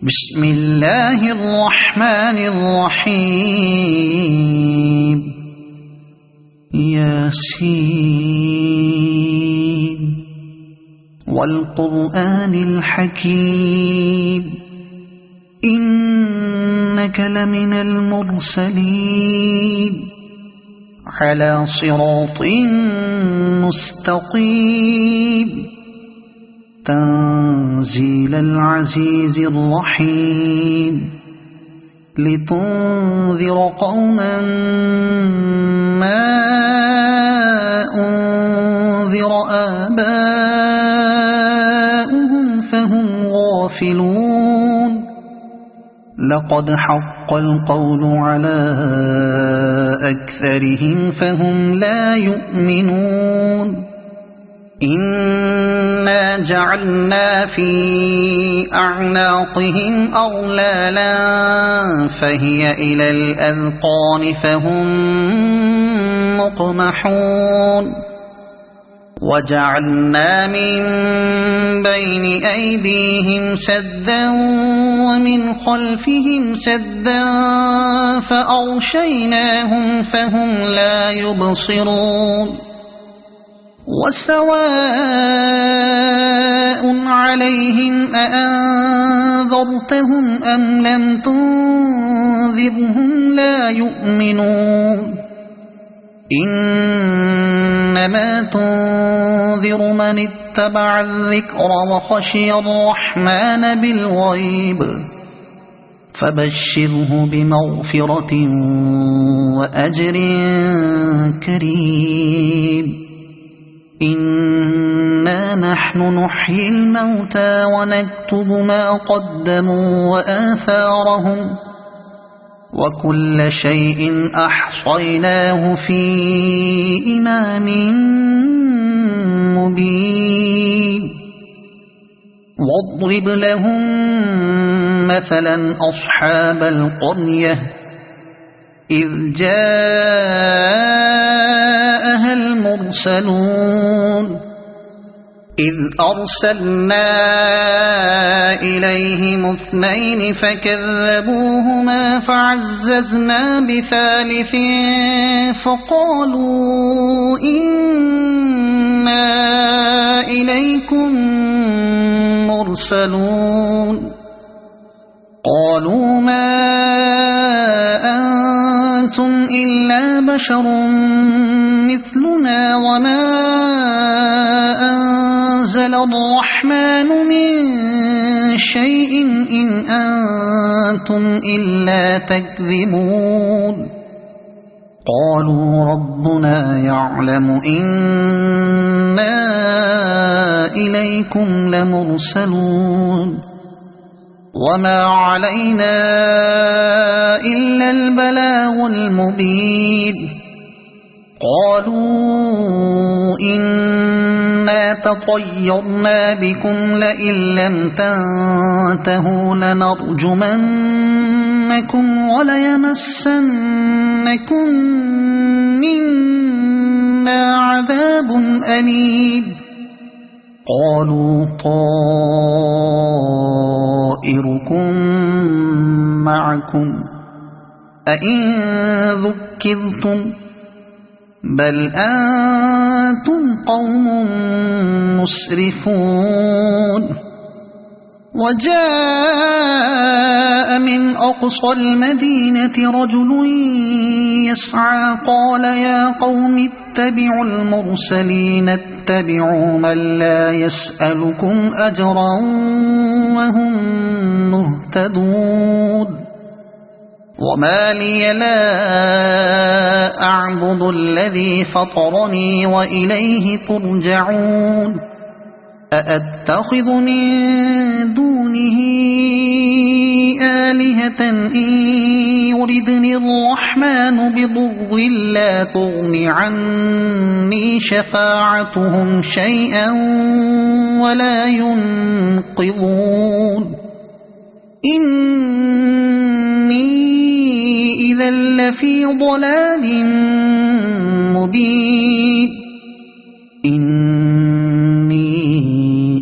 بسم الله الرحمن الرحيم ياسين والقرآن الحكيم إنك لمن المرسلين على صراط مستقيم تنزيل العزيز الرحيم لتنذر قوما ما أنذر آباؤهم فهم غافلون لقد حق القول على أكثرهم فهم لا يؤمنون إنا جعلنا في أعناقهم أغلالا فهي إلى الأذقان فهم مقمحون وجعلنا من بين أيديهم سدا ومن خلفهم سدا فأغشيناهم فهم لا يبصرون وسواء عليهم أأنذرتهم أم لم تنذرهم لا يؤمنون إنما تنذر من اتبع الذكر وخشي الرحمن بالغيب فبشره بمغفرة وأجر كريم إنا نحن نحيي الموتى ونكتب ما قدموا وآثارهم وكل شيء أحصيناه في إمام مبين واضرب لهم مثلا أصحاب القرية إذ جاءها المرسلون إذ أرسلنا إليهم اثنين فكذبوهما فعززنا بثالث فقالوا إنا إليكم مرسلون قالوا ما أنتم إلا بشر مثلنا وما أنزل الرحمن من شيء إن أنتم إلا تكذبون قالوا ربنا يعلم إنا إليكم لمرسلون وما علينا إلا البلاغ المبين قالوا إنا تطيرنا بكم لئن لم تنتهوا لنرجمنكم وليمسنكم منا عذاب أليم قالوا طائركم معكم أئن ذكرتم بل أنتم قوم مسرفون وجاء من أقصى المدينة رجل يسعى قال يا قوم اتبعوا المرسلين اتبعوا من لا يسألكم أجرا وهم مهتدون وما لي لا أعبد الذي فطرني وإليه ترجعون أأتخذ من دونه آلهة إن يردني الرحمن بضر لا تغن عني شفاعتهم شيئا ولا ينقذون إني إذا لفي ضلال مبين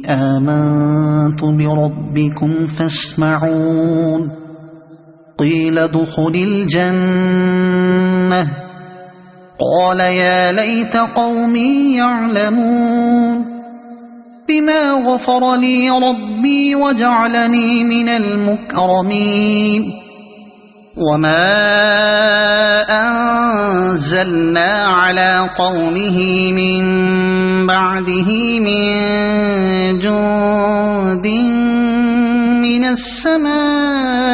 آمنت بربكم فاسمعون قيل ادخل الجنة قال يا ليت قومي يعلمون بما غفر لي ربي وجعلني من المكرمين وما أنزلنا على قومه من بعده من جند من السماء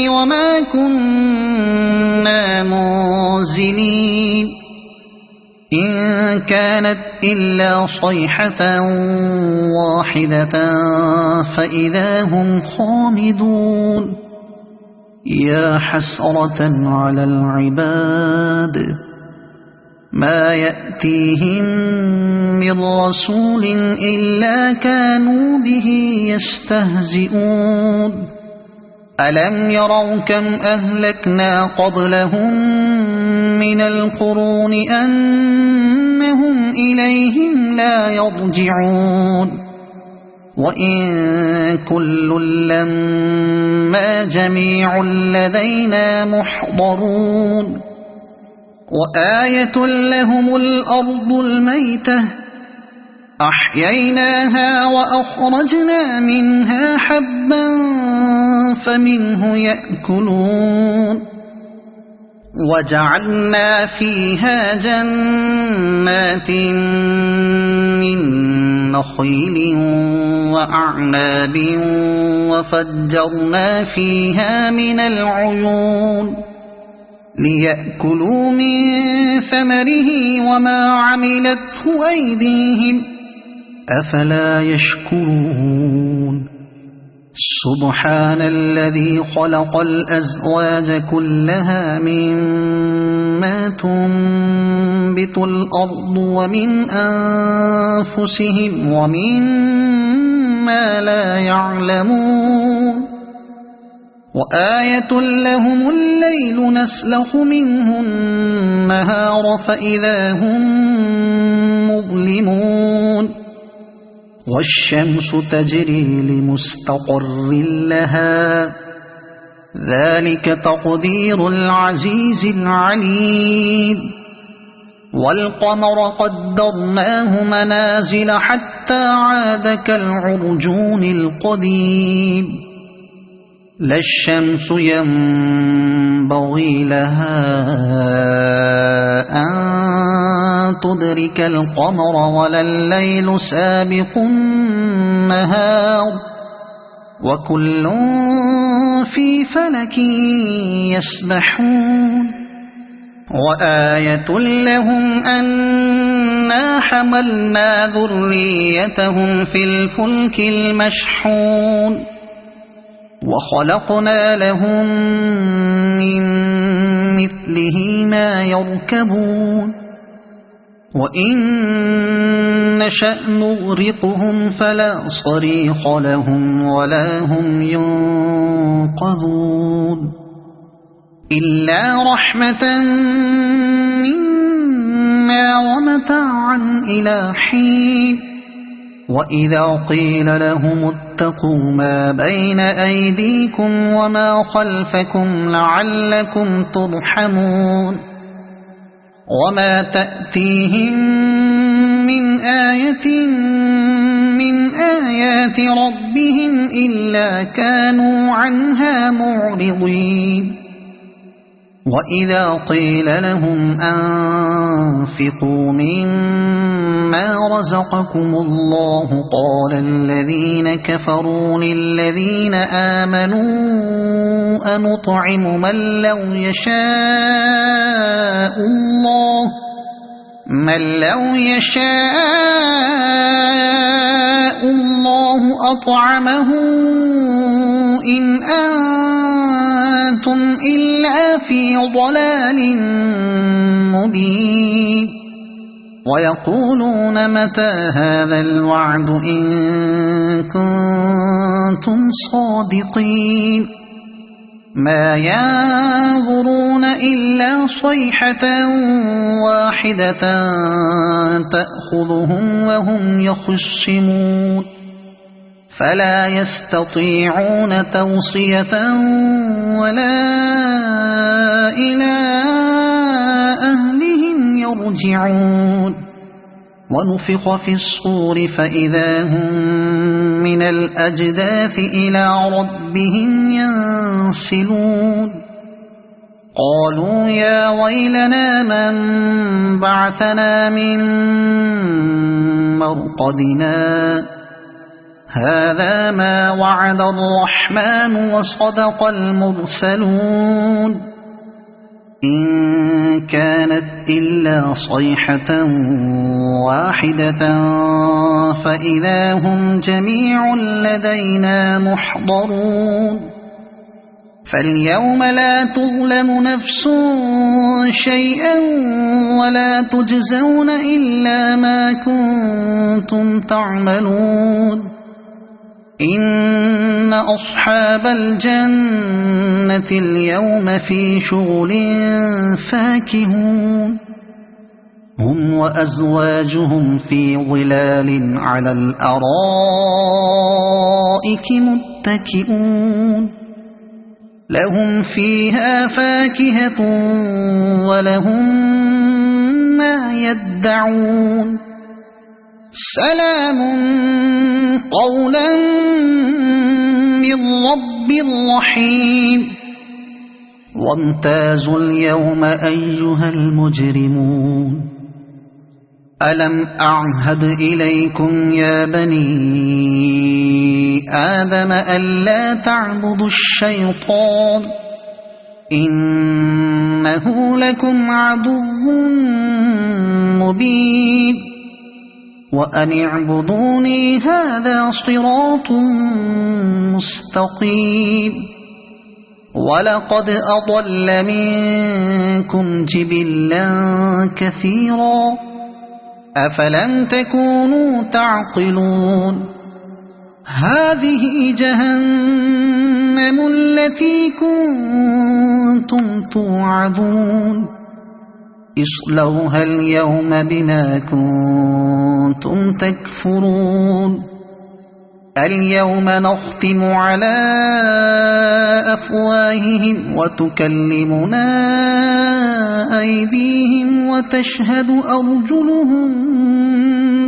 وما كنا منزلين إن كانت إلا صيحة واحدة فإذا هم خامدون يا حسرة على العباد ما يأتيهم من رسول إلا كانوا به يستهزئون ألم يروا كم أهلكنا قبلهم من القرون أنهم إليهم لا يرجعون وإن كل لما جميع لدينا محضرون وآية لهم الأرض الميتة أحييناها وأخرجنا منها حبا فمنه يأكلون وجعلنا فيها جنات من نخيل وأعناب وفجرنا فيها من العيون ليأكلوا من ثمره وما عملته أيديهم أفلا يشكرون سبحان الذي خلق الأزواج كلها مما تنبت الأرض ومن أنفسهم ومما لا يعلمون وآية لهم الليل نسلخ منه النهار فإذا هم مظلمون والشمس تجري لمستقر لها ذلك تقدير العزيز العليم والقمر قدرناه منازل حتى عاد كالعرجون القديم لا الشمس ينبغي لها أن تدرك القمر ولا الليل سابق النهار وكل في فلك يسبحون وآية لهم أنا حملنا ذريتهم في الفلك المشحون وخلقنا لهم من مثله ما يركبون وإن نشأ نغرقهم فلا صريخ لهم ولا هم ينقذون إلا رحمة منا ومتاعا إلى حين وإذا قيل لهم اتقوا ما بين أيديكم وما خلفكم لعلكم ترحمون وما تأتيهم من آية من آيات ربهم إلا كانوا عنها معرضين وإذا قيل لهم أنفقوا مما رزقكم الله قال الذين كفروا للذين آمنوا أنطعم من لو يشاء الله أطعمه إن أنتم إلا في ضلال مبين ويقولون متى هذا الوعد إن كنتم صادقين ما ينظرون إلا صيحة واحدة تأخذهم وهم يخصمون فلا يستطيعون توصية ولا إلى أهلهم يرجعون ونفخ في الصور فإذا هم من الأجداث إلى ربهم ينسلون قالوا يا ويلنا من بعثنا من مرقدنا هذا ما وعد الرحمن وصدق المرسلون إن كانت إلا صيحة واحدة فإذا هم جميع لدينا محضرون فاليوم لا تظلم نفس شيئا ولا تجزون إلا ما كنتم تعملون إن أصحاب الجنة اليوم في شغل فاكهون هم وأزواجهم في ظلال على الأرائك متكئون لهم فيها فاكهة ولهم ما يدعون سلام قولا من رب رحيم وامتازوا اليوم أيها المجرمون ألم أعهد إليكم يا بني آدم ألا تعبدوا الشيطان إنه لكم عدو مبين وأن اعبدوني هذا صراط مستقيم ولقد أضل منكم جبلا كثيرا أفلم تكونوا تعقلون هذه جهنم التي كنتم توعدون اصلوها اليوم بما كنتم تكفرون اليوم نختم على أفواههم وتكلمنا أيديهم وتشهد أرجلهم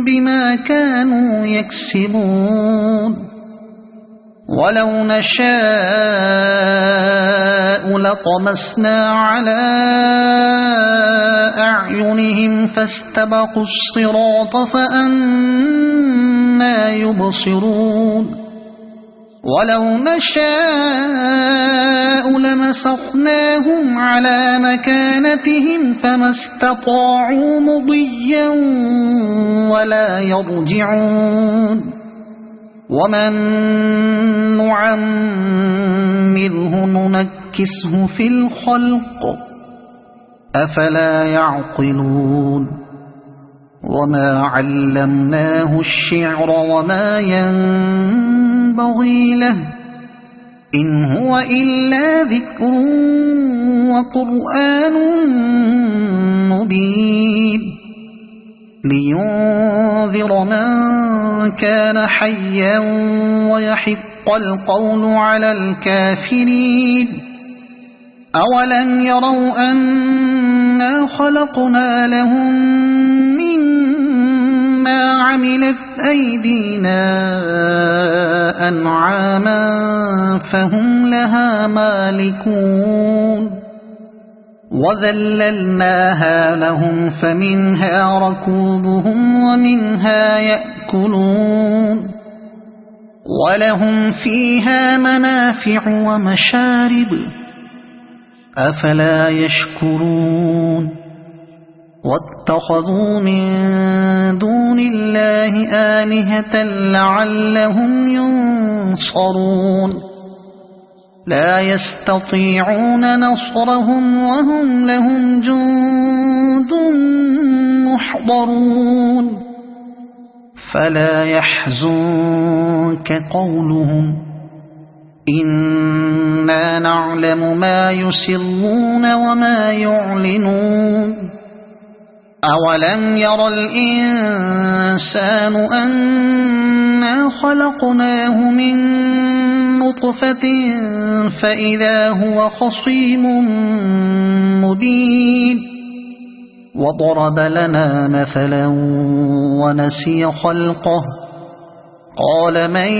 بما كانوا يكسبون ولو نشاء لطمسنا على أعينهم فاستبقوا الصراط فأنى يبصرون ولو نشاء لمسخناهم على مكانتهم فما استطاعوا مضيا ولا يرجعون ومن نعمره ننكسه في الخلق أفلا يعقلون وما علمناه الشعر وما ينبغي له إن هو إلا ذكر وقرآن مبين لينذر من كان حيا ويحق القول على الكافرين أولم يروا أنا خلقنا لهم مما عملت أيدينا أنعاما فهم لها مالكون وذللناها لهم فمنها ركوبهم ومنها يأكلون ولهم فيها منافع ومشارب أفلا يشكرون واتخذوا من دون الله آلهة لعلهم ينصرون لا يستطيعون نصرهم وهم لهم جند محضرون فلا يحزنك قولهم إنا نعلم ما يسرون وما يعلنون أولم ير الإنسان أنا خلقناه من نطفة فإذا هو خصيم مبين وضرب لنا مثلا ونسي خلقه قال من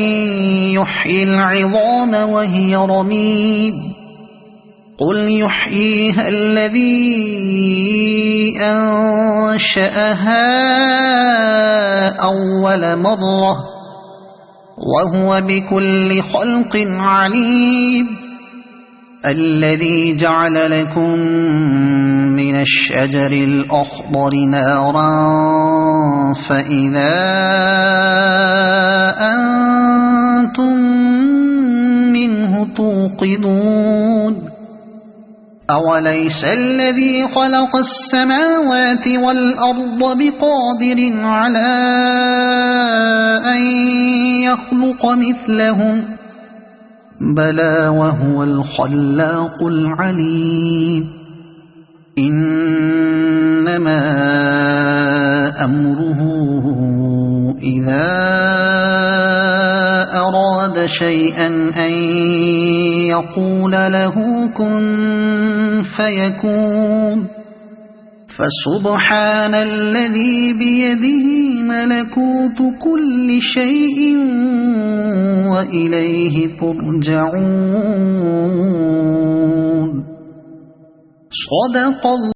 يحيي العظام وهي رميم قل يحييها الذي أنشأها أول مرة وهو بكل خلق عليم الذي جعل لكم من الشجر الأخضر نارا فإذا أنتم منه توقدون أوليس الذي خلق السماوات والأرض بقادر على أن يخلق مثلهم بلى وهو الخلاق العليم إنما أمره إذا أراد شيئا أن يقول له كن فيكون فسبحان الذي بيده ملكوت كل شيء وإليه ترجعون صدق الله.